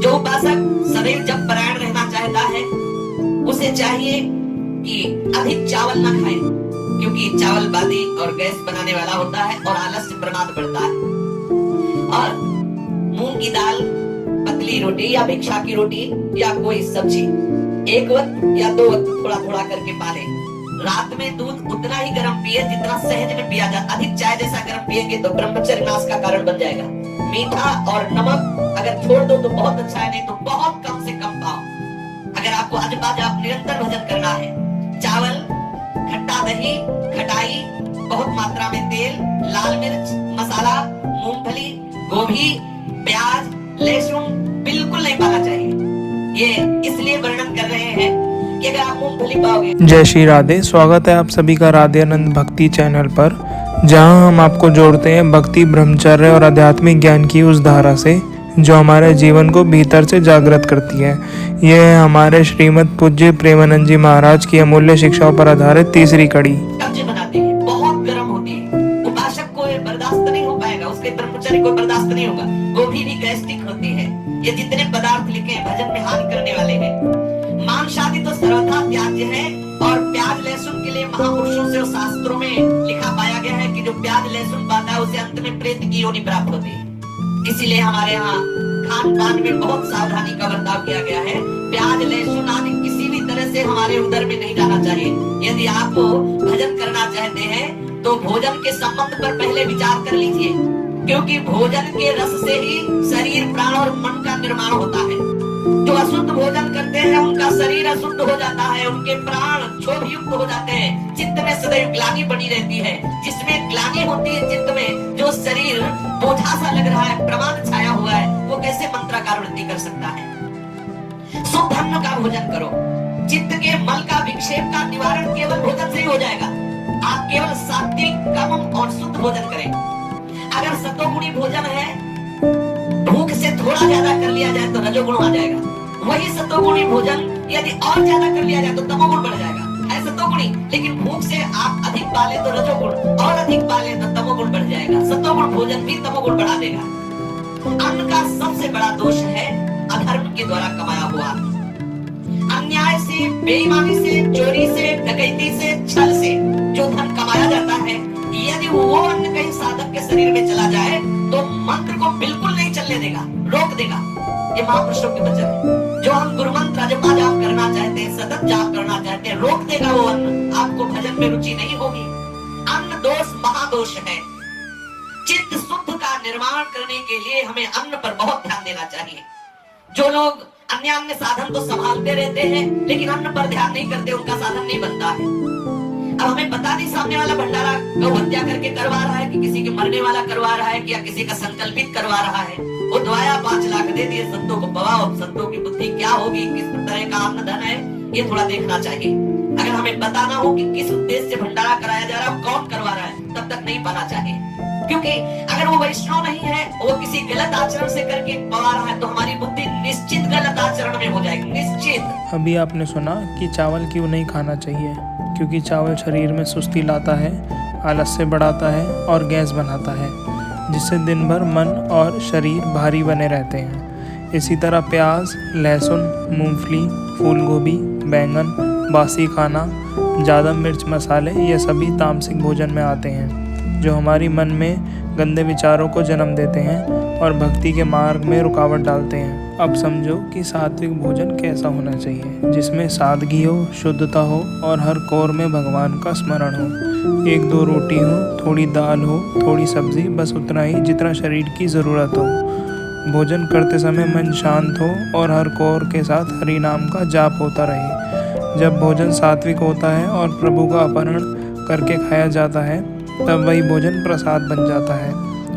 जो उपासक सदैव जब परायण रहना चाहता है उसे चाहिए कि अधिक चावल ना खाए, क्योंकि चावल बादी और गैस बनाने वाला होता है और आलस्य प्रमाद बढ़ता है। और मूंग की दाल, पतली रोटी या भिक्षा की रोटी या कोई सब्जी एक वक्त या दो वक्त थोड़ा थोड़ा करके पाले। रात में दूध उतना ही गर्म पिए जितना सहज में पिया जाए। अधिक चाय जैसा गर्म पिएंगे तो ब्रह्मचर्य नाश का कारण बन जाएगा। मीठा और नमक अगर छोड़ दो तो बहुत अच्छा है, नहीं तो बहुत कम से कम पाओ। अगर आपको अजबाजा निरंतर भजन करना है, चावल, खट्टा दही, खटाई, बहुत मात्रा में तेल, लाल मिर्च, मसाला, मूंगफली, गोभी, प्याज, लहसुन बिल्कुल नहीं पाना चाहिए। ये इसलिए वर्णन कर रहे हैं कि अगर आप मूंगफली पाओगे। जय श्री राधे। स्वागत है आप सभी का राधे आनंद भक्ति चैनल पर, जहां हम आपको जोड़ते हैं भक्ति, ब्रह्मचर्य और आध्यात्मिक ज्ञान की उस धारा से जो हमारे जीवन को भीतर से जागृत करती है। यह है हमारे श्रीमद् पूज्य प्रेमानंद जी महाराज की अमूल्य शिक्षाओं पर आधारित तीसरी कड़ी। सब्जी बनाते हैं, बहुत गर्म होती है, उपासक को बर्दाश्त नहीं हो पाएगा, उसके ब्रह्मचर्य को बर्दाश्त नहीं होगा। गोभी भी गैस्ट्रिक होती है। ये जितने पदार्थ लिखे हैं भजन में हानि करने वाले हैं। मांस आदि तो सर्वथा त्याज्य है, और प्याज लहसुन के लिए महापुरुषों से शास्त्रों में लिखा पाया गया है कि जो प्याज लहसुन पाता है उसे अंत में प्रेत की योनि प्राप्त होती है। इसीलिए हमारे यहाँ खान पान में बहुत सावधानी का बर्ताव किया गया है। प्याज लहसुन आदि किसी भी तरह से हमारे उदर में नहीं जाना चाहिए। यदि आप भजन करना चाहते हैं तो भोजन के संबंध पर पहले विचार कर लीजिए, क्योंकि भोजन के रस से ही शरीर, प्राण और मन का निर्माण होता है। जो अशुद्ध भोजन करते हैं उनका शरीर अशुद्ध हो जाता है, उनके प्राण क्षोभयुक्त हो जाते हैं, चित्त में सदैव ग्लानि बनी रहती है। जिसमें ग्लानि होती है चित्त में, जो शरीर बोझा सा लग रहा है, प्रमाद छाया हुआ है, वो कैसे मंत्राकार वृद्धि कर सकता है। शुद्ध अन्न का भोजन करो। चित्त के मल का विक्षेप का निवारण केवल भोजन से ही हो जाएगा। आप केवल सात्विक, कम और शुद्ध भोजन करें। अगर सतोगुणी भोजन है, भूख से थोड़ा ज्यादा कर लिया जाए तो रजोगुण आ जाएगा। वही सतोगुणी भोजन यदि और ज्यादा कर लिया जाए तो तमोगुण बढ़ जाएगा। है सतोगुणी, लेकिन भूख से आप अधिक पाले तो रजोगुण, और अधिक पाले तो तमोगुण बढ़ जाएगा। सतोगुण भोजन भी तमोगुण बढ़ा देगा। अन्न का सबसे बड़ा दोष है अधर्म के द्वारा कमाया हुआ, अन्याय से, बेईमानी से, चोरी से, डकैती से, छल से जो धन कमाया जाता है, यदि वो अन्न कहीं साधक के शरीर में चला जाए तो मंत्र को बिल्कुल नहीं चलने देगा, रोक देगा। ये महापुरुषों के वचन है। जो हम गुरु मंत्र जाप करना चाहते हैं, सतत जाप करना चाहते हैं, रोक देगा वो अन्न। आपको भजन में रुचि नहीं होगी। अन्न दोष महादोष है। चित्त शुद्ध का निर्माण करने के लिए हमें अन्न पर बहुत ध्यान देना चाहिए। जो लोग अन्य अन्य साधन तो संभालते रहते हैं लेकिन अन्न पर ध्यान नहीं करते, उनका साधन नहीं बनता है। अब हमें पता नहीं सामने वाला भंडारा गौ हत्या करके करवा रहा है कि किसी के मरने वाला करवा रहा है कि या किसी का संकल्पित करवा रहा है। वो दवाया 5 लाख दे दिए, संतों को पवाओ, संतों की बुद्धि क्या होगी, किस तरह का अन्न धन है, ये थोड़ा देखना चाहिए। अगर हमें पता ना हो कि किस उद्देश्य से भंडारा कराया जा रहा है, कौन करवा रहा है, तब तक नहीं पाना चाहिए। क्योंकि अगर वो वैष्णव नहीं है, वो किसी गलत आचरण से करके पवा रहा है, तो हमारी बुद्धि निश्चित गलत आचरण में हो जाएगी, निश्चित। अभी आपने सुना कि चावल क्यों नहीं खाना चाहिए, क्योंकि चावल शरीर में सुस्ती लाता है, आलस्य बढ़ाता है और गैस बनाता है, जिससे दिन भर मन और शरीर भारी बने रहते हैं। इसी तरह प्याज, लहसुन, मूंगफली, फूल गोभी, बैंगन, बासी खाना, ज़्यादा मिर्च मसाले, ये सभी तामसिक भोजन में आते हैं, जो हमारी मन में गंदे विचारों को जन्म देते हैं और भक्ति के मार्ग में रुकावट डालते हैं। अब समझो कि सात्विक भोजन कैसा होना चाहिए, जिसमें सादगी हो, शुद्धता हो और हर कौर में भगवान का स्मरण हो। 1-2 रोटी हो, थोड़ी दाल हो, थोड़ी सब्जी, बस उतना ही जितना शरीर की ज़रूरत हो। भोजन करते समय मन शांत हो और हर कौर के साथ हरि नाम का जाप होता रहे। जब भोजन सात्विक होता है और प्रभु का अपहरण करके खाया जाता है, तब वही भोजन प्रसाद बन जाता है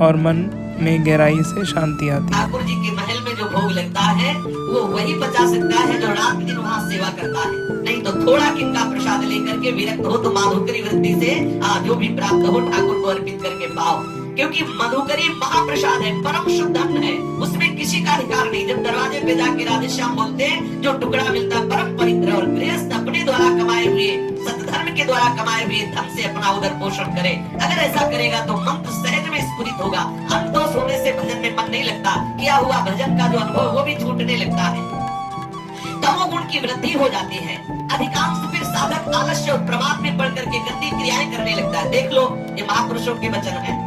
और मन में गहराई से शांति आती है। ठाकुर जी के महल में जो भोग लगता है वो वही पचा सकता है जो रात दिन वहाँ सेवा करता है। नहीं तो थोड़ा किनका प्रसाद लेकर के विरक्त हो तो माधुकरी वृत्ति से जो भी प्राप्त हो ठाकुर को अर्पित करके पाओ। क्योंकि मधुकरी महाप्रसाद है, परम शुद्ध अन्न है, उसमें किसी का अधिकार नहीं। जब दरवाजे पे जाके राधेश्याम बोलते हैं, जो टुकड़ा मिलता है परम पवित्र और गृहस्थ अपने द्वारा कमाए हुए सतधर्म के द्वारा कमाए हुए धन से अपना उदर पोषण करे। अगर ऐसा करेगा तो मंत्र सहज में स्फुरित होगा। अंतोष होने से भजन में मन नहीं लगता, किया हुआ भजन का जो अनुभव वो भी छूटने लगता है, तमोगुण की वृद्धि हो जाती है। अधिकांश फिर साधक आलस्य और प्रमाद में पड़ करके गंदी क्रियाएं करने लगता है। देख लो, ये महापुरुषों के वचन है।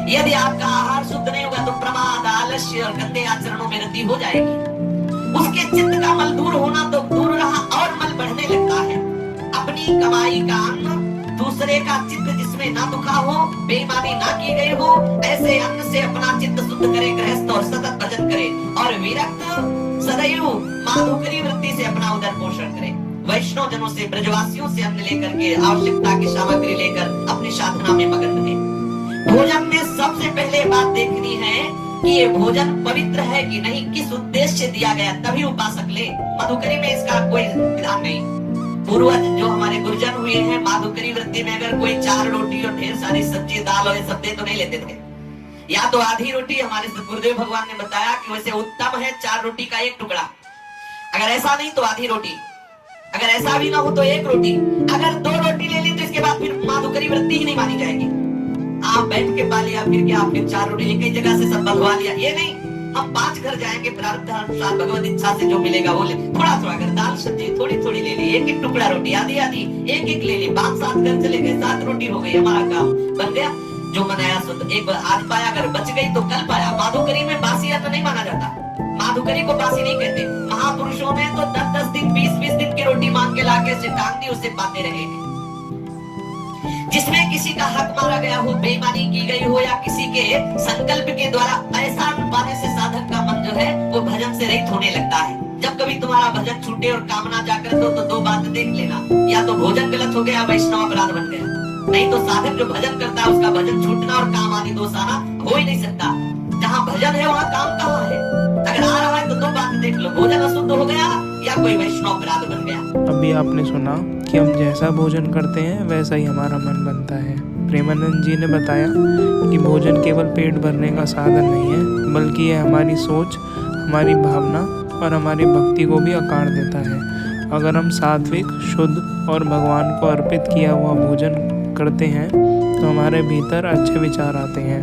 यदि आपका आहार शुद्ध नहीं होगा तो प्रमाद, आलस्य और गंदे आचरणों में वृद्धि हो जाएगी। उसके चित्त का मल दूर होना तो दूर रहा और मल बढ़ने लगता है। अपनी कमाई का अन्न दूसरे का चित्त जिसमें ना दुखा हो, बेईमानी ना की गई हो, ऐसे अन्न से अपना चित्त शुद्ध करे गृहस्थ और सतत भजन करे और विरक्त सदैव माधुकरी वृत्ति से अपना उदर पोषण करे। वैष्णव जनों से, ब्रजवासियों से अन्न लेकर के आवश्यकता की सामग्री लेकर अपनी साधना में मगन रहे। भोजन में सबसे पहले बात देखनी है कि ये भोजन पवित्र है कि नहीं, किस उद्देश्य से दिया गया, तभी उपासक ले। मधुकरी में इसका कोई विधान नहीं। पूर्वज जो हमारे गुरुजन हुए हैं, माधुकरी वृत्ति में अगर कोई 4 रोटी और ढेर सारी सब्जी दाल और ये सब दे तो नहीं लेते थे। या तो आधी रोटी, हमारे गुरुदेव भगवान ने बताया कि वैसे उत्तम है 4 रोटी का 1 टुकड़ा, अगर ऐसा नहीं तो आधी रोटी, अगर ऐसा भी ना हो तो 1 रोटी। अगर 2 रोटी ले ली तो इसके बाद फिर माधुकरी वृत्ति ही नहीं मानी जाएगी। आप बैठ के पा लिया, फिर क्या, फिर 4 रोटी एक ही जगह से सब बंधवा लिया, ये नहीं। हम 5 घर जाएंगे, प्रारब्ध अनुसार भगवत इच्छा से जो मिलेगा वो ले। थोड़ा थोड़ा, अगर दाल सब्जी थोड़ी थोड़ी ले ली, 1-1 टुकड़ा रोटी, आधी आधी 1-1 ले ली, 5-7 घर चले गए, 7 रोटी हो गई, हमारा काम बन गया। जो मनाया सो एक बार आज पाया, अगर बच गई तो कल पाया। माधुकरी में बासी तो नहीं माना जाता, माधुकरी को बासी नहीं कहते। महापुरुषों ने तो 10-10 दिन 20-20 दिन की रोटी मांग के लाके उसे टांग दी, उसे पाते रहे हैं। जिसमें किसी का हक मारा गया हो, बेईमानी की गई हो या किसी के संकल्प के द्वारा ऐसा पाने से साधक का मन जो है वो भजन से रहित होने लगता है। जब कभी तुम्हारा भजन छूटे और कामना जाकर तो 2 बात देख लेना, या तो भोजन गलत हो गया, वैष्णव अपराध बन गया, नहीं तो साधक जो भजन करता है उसका भजन छूटना और काम आदि दोष आना हो ही नहीं सकता। जहाँ भजन है वहाँ काम कहाँ है? अगर आ रहा है तो 2 बात देख लो, भोजन अशुद्ध हो गया या कोई वैष्णव अपराध बन गया। अभी आपने सुना कि हम जैसा भोजन करते हैं वैसा ही हमारा मन बनता है। प्रेमानंद जी ने बताया कि भोजन केवल पेट भरने का साधन नहीं है, बल्कि यह हमारी सोच, हमारी भावना और हमारी भक्ति को भी आकार देता है। अगर हम सात्विक, शुद्ध और भगवान को अर्पित किया हुआ भोजन करते हैं तो हमारे भीतर अच्छे विचार आते हैं,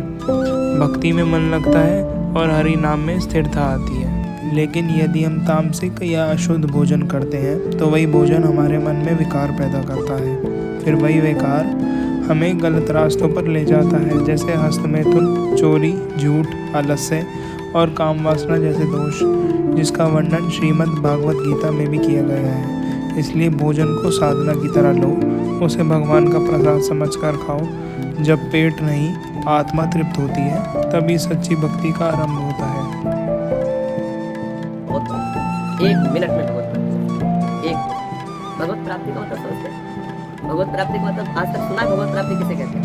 भक्ति में मन लगता है और हरि नाम में स्थिरता आती है। लेकिन यदि हम तामसिक या अशुद्ध भोजन करते हैं तो वही भोजन हमारे मन में विकार पैदा करता है। फिर वही विकार हमें गलत रास्तों पर ले जाता है, जैसे हस्तमैथुन, चोरी, झूठ, आलस्य और काम वासना जैसे दोष, जिसका वर्णन श्रीमद् भागवत गीता में भी किया गया है। इसलिए भोजन को साधना की तरह लो, उसे भगवान का प्रसाद समझकर खाओ। जब पेट नहीं आत्मा तृप्त होती है तभी सच्ची भक्ति का आरंभ होता है। 1 मिनट में भगवत प्राप्ति, 1 भगवत प्राप्ति का मतलब समझते हैं? भगवत प्राप्ति का मतलब आज तक सुना है? भगवत प्राप्ति किसे कहते हैं?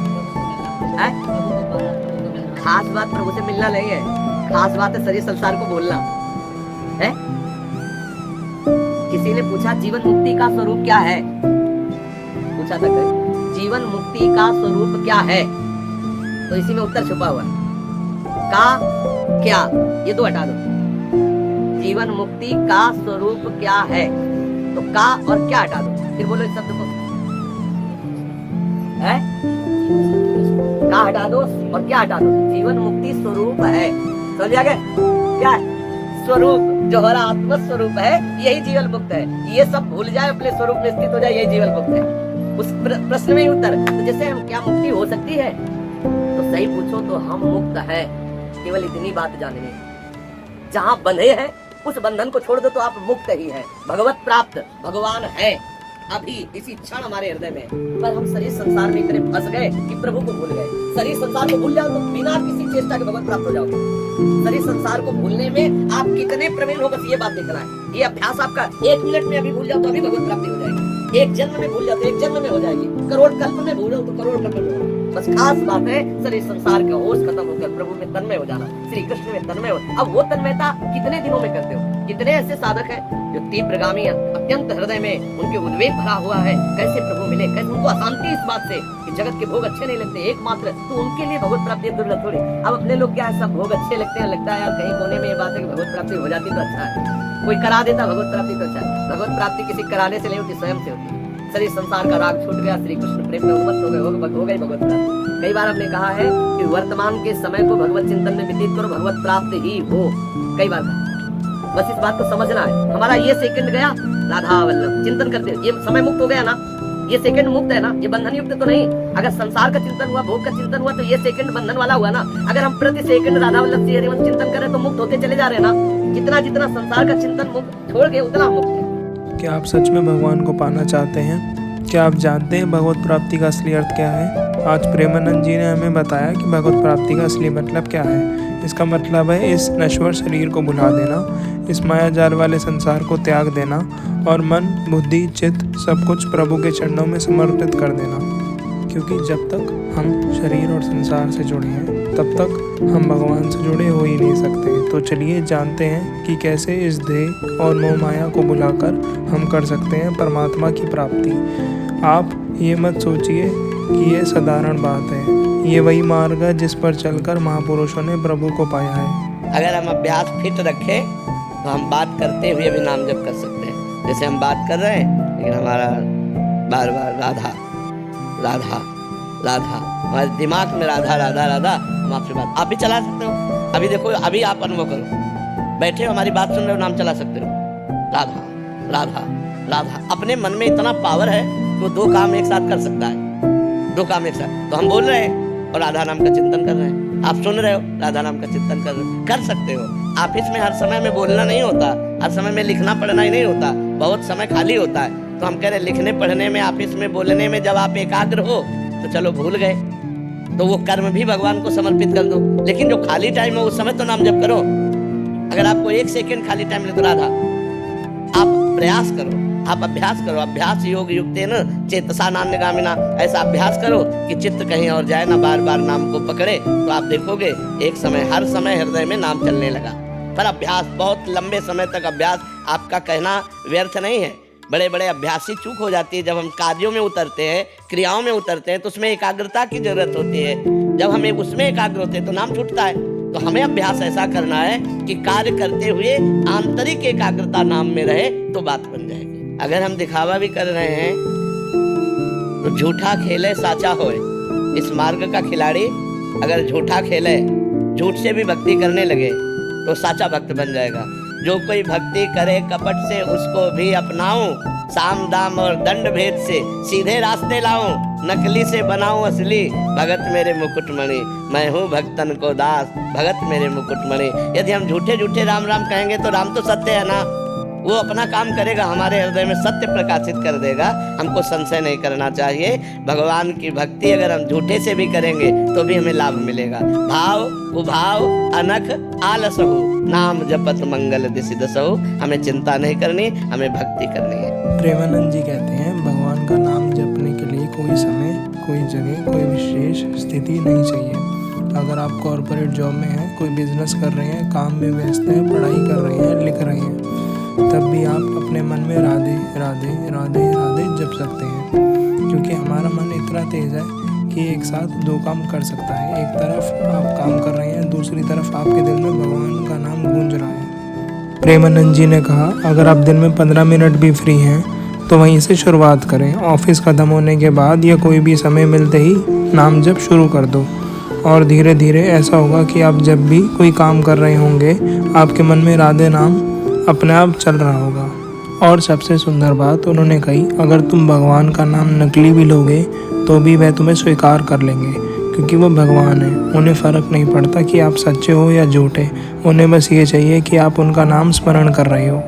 खास बात प्रभु से मिलना नहीं है, खास बात है शरीर संसार को बोलना है। किसी ने पूछा जीवन मुक्ति का स्वरूप क्या है, पूछा था जीवन मुक्ति का स्वरूप क्या है, तो इसी में उत्तर छुपा हुआ है। का क्या, ये 2 हटा दो। जीवन मुक्ति का स्वरूप क्या है, तो का और क्या हटा दो, फिर बोलो इस शब्द को है। का हटा दो और क्या हटा दो, जीवन मुक्ति स्वरूप है। समझ आ गए? क्या है स्वरूप? जो हमारा आत्म स्वरूप है यही जीवन मुक्त है। ये सब भूल जाए, अपने स्वरूप में स्थित हो जाए, यही जीवन मुक्त है। उस प्रश्न में ही उत्तर। तो जैसे हम क्या मुक्ति हो सकती है, तो सही पूछो तो हम मुक्त है। केवल इतनी बात जाननी है। जहाँ बंधे हैं उस बंधन को छोड़ दो तो आप मुक्त ही है। भगवत प्राप्त भगवान है अभी इसी क्षण हमारे हृदय में, पर हम शरीर संसार में इतने फंस गए कि प्रभु को भूल गए। शरीर संसार को भूल जाओ तो बिना किसी चेष्टा के भगवत प्राप्त हो जाओगे। शरीर संसार को भूलने में आप कितने प्रवीण हो, बस ये बात देखना है। ये अभ्यास आपका 1 मिनट में अभी भूल जाओ तो अभी भगवत प्राप्ति हो जाएगी। 1 जन्म में भूल जाओ तो 1 जन्म में हो जाएगी। करोड़ कल्प में भूल जाओ तो करोड़ कल्प में हो। बस खास बात है शरीर संसार का होश खत्म होकर प्रभु में तन्मय हो जाना, श्री कृष्ण में तन्मय हो। अब वो तन्मयता कितने दिनों में करते हो? कितने ऐसे साधक हैं जो तीव्रगामी अत्यंत हृदय में उनके उद्वेग भरा हुआ है, कैसे प्रभु मिले, कैसे उनको अशांति इस बात से कि जगत के भोग अच्छे नहीं लगते एकमात्र, तो उनके लिए भगवत प्राप्ति दुर्लभ थोड़ी। अब अपने लोग क्या है, सब भोग अच्छे लगते हैं, लगता है यार कहीं कोने में ये बात है कि भगवत प्राप्ति हो जाती तो अच्छा है, कोई करा देता भगवत प्राप्ति तो अच्छा है। भगवत प्राप्ति किसी कराने से नहीं होती, स्वयं से होती है। शरीर संसार का राग छूट गया, श्री कृष्ण प्रेम में उन्मत्त हो गई भगवत प्राप्ति। कई बार हमने कहा है कि वर्तमान के समय को भगवत चिंतन में व्यतीत करो, भगवत प्राप्ति ही हो। कई बार बस इस बात को समझना है। हमारा ये सेकंड गया राधा वल्लभ चिंतन करते, ये समय मुक्त हो गया ना, ये सेकंड मुक्त है ना, ये बंधन युक्त तो नहीं। अगर संसार का चिंतन हुआ, भोग का चिंतन हुआ, तो ये सेकंड बंधन वाला हुआ ना। अगर हम प्रति सेकंड राधा वल्लभ श्री हरिवंश चिंतन करें तो मुक्त होते चले जा रहे हैं ना। जितना जितना संसार का चिंतन मुक्त छोड़ के उतना मुक्त है। क्या आप सच में भगवान को पाना चाहते हैं? क्या आप जानते हैं भगवत प्राप्ति का असली अर्थ क्या है? आज प्रेमानंद जी ने हमें बताया कि भगवत प्राप्ति का असली मतलब क्या है। इसका मतलब है इस नश्वर शरीर को भुला देना, इस माया जाल वाले संसार को त्याग देना और मन, बुद्धि, चित्त सब कुछ प्रभु के चरणों में समर्पित कर देना। क्योंकि जब तक हम शरीर और संसार से जुड़े हैं तब तक हम भगवान से जुड़े हो ही नहीं सकते। तो चलिए जानते हैं कि कैसे इस देह और मोह माया को भुलाकर हम कर सकते हैं परमात्मा की प्राप्ति। आप ये मत सोचिए कि ये साधारण बात है, ये वही मार्ग है जिस पर चलकर महापुरुषों ने प्रभु को पाया है। अगर हम अभ्यास फिट रखें तो हम बात करते हुए भी नाम जप कर सकते हैं। जैसे हम बात कर रहे हैं लेकिन हमारा बार बार राधा राधा राधा, हमारे दिमाग में राधा राधा राधा, हम आपसे बात आप भी चला सकते हो। अभी देखो, अभी आप अनुभव करो, बैठे हो हमारी बात सुन रहे हो, नाम चला सकते हो राधा राधा राधा। अपने मन में इतना पावर है कि वो दो काम एक साथ कर सकता है, दो काम एक साथ। तो हम बोल रहे हैं और राधा नाम का चिंतन कर रहे हैं, आप सुन रहे हो राधा नाम का चिंतन कर सकते हो। ऑफिस में हर समय में बोलना नहीं होता, हर समय में लिखना पढ़ना ही नहीं होता, बहुत समय खाली होता है। तो हम कह रहे लिखने पढ़ने में, ऑफिस में बोलने में जब आप एकाग्र हो तो चलो भूल गए तो वो कर्म भी भगवान को समर्पित कर दो। लेकिन जो खाली टाइम है उस समय तो नाम जप करो। अगर आपको एक सेकंड खाली टाइम मिले तो राधा आप प्रयास करो, आप अभ्यास करो। अभ्यास योग युक्तेन चेतसा नान्यगामिना, ऐसा अभ्यास करो कि चित्त कहीं और जाए ना, बार बार नाम को पकड़े। तो आप देखोगे एक समय, हर समय हृदय में नाम चलने लगा। पर अभ्यास, बहुत लंबे समय तक अभ्यास, आपका कहना व्यर्थ नहीं है। बड़े बड़े अभ्यासी चूक हो जाती है जब हम कार्यों में उतरते हैं, क्रियाओं में उतरते हैं तो उसमें एकाग्रता की जरूरत होती है। जब हमें उसमें एकाग्र होते हैं तो नाम छूटता है। तो हमें अभ्यास ऐसा करना है कि कार्य करते हुए आंतरिक एकाग्रता नाम में रहे तो बात बन जाएगी। अगर हम दिखावा भी कर रहे हैं तो झूठा खेले साचा होए। इस मार्ग का खिलाड़ी अगर झूठा खेले, झूठ से भी भक्ति करने लगे तो साचा भक्त बन जाएगा। जो कोई भक्ति करे कपट से उसको भी अपनाऊं, साम दाम और दंड भेद से सीधे रास्ते लाऊं, नकली से बनाऊं असली, भगत मेरे मुकुटमणि, मैं हूँ भक्तन को दास, भगत मेरे मुकुटमणि। यदि हम झूठे झूठे राम राम कहेंगे तो राम तो सत्य है ना, वो अपना काम करेगा, हमारे हृदय में सत्य प्रकाशित कर देगा। हमको संशय नहीं करना चाहिए। भगवान की भक्ति अगर हम झूठे से भी करेंगे तो भी हमें लाभ मिलेगा। भाव उभाव अनख आलसहु, नाम जपत मंगल दिसि दसहु। हमें चिंता नहीं करनी, हमें भक्ति करनी है। प्रेमानंद जी कहते हैं भगवान का नाम जपने के लिए कोई समय, कोई जगह, कोई विशेष स्थिति नहीं चाहिए। अगर आप कॉर्पोरेट जॉब में हैं, कोई बिजनेस कर रहे हैं, काम में व्यस्त हैं, पढ़ाई कर रहे हैं, लिख रहे हैं, तब भी आप अपने मन में राधे राधे राधे राधे जप सकते हैं। क्योंकि हमारा मन इतना तेज है कि एक साथ दो काम कर सकता है। एक तरफ आप काम कर रहे हैं, दूसरी तरफ आपके दिल में भगवान का नाम गूंज रहा है। प्रेमानंद जी ने कहा अगर आप दिन में 15 मिनट भी फ्री हैं तो वहीं से शुरुआत करें। ऑफिस खत्म होने के बाद या कोई भी समय मिलते ही नाम जप शुरू कर दो और धीरे धीरे ऐसा होगा कि आप जब भी कोई काम कर रहे होंगे आपके मन में राधे नाम अपने आप चल रहा होगा। और सबसे सुंदर बात उन्होंने कही, अगर तुम भगवान का नाम नकली भी लोगे तो भी वह तुम्हें स्वीकार कर लेंगे, क्योंकि वो भगवान है। उन्हें फ़र्क नहीं पड़ता कि आप सच्चे हो या झूठे, उन्हें बस ये चाहिए कि आप उनका नाम स्मरण कर रहे हो।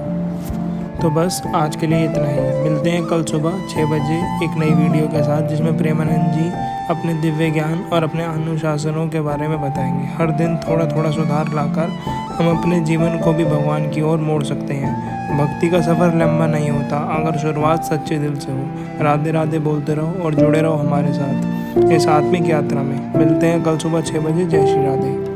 तो बस आज के लिए इतना ही। मिलते हैं कल सुबह 6 बजे एक नई वीडियो के साथ, जिसमें प्रेमानंद जी अपने दिव्य ज्ञान और अपने अनुशासनों के बारे में बताएंगे। हर दिन थोड़ा थोड़ा सुधार लाकर हम अपने जीवन को भी भगवान की ओर मोड़ सकते हैं। भक्ति का सफ़र लंबा नहीं होता अगर शुरुआत सच्चे दिल से हो। राधे राधे बोलते रहो और जुड़े रहो हमारे साथ इस आत्मिक यात्रा में। मिलते हैं कल सुबह 6 बजे। जय श्री राधे।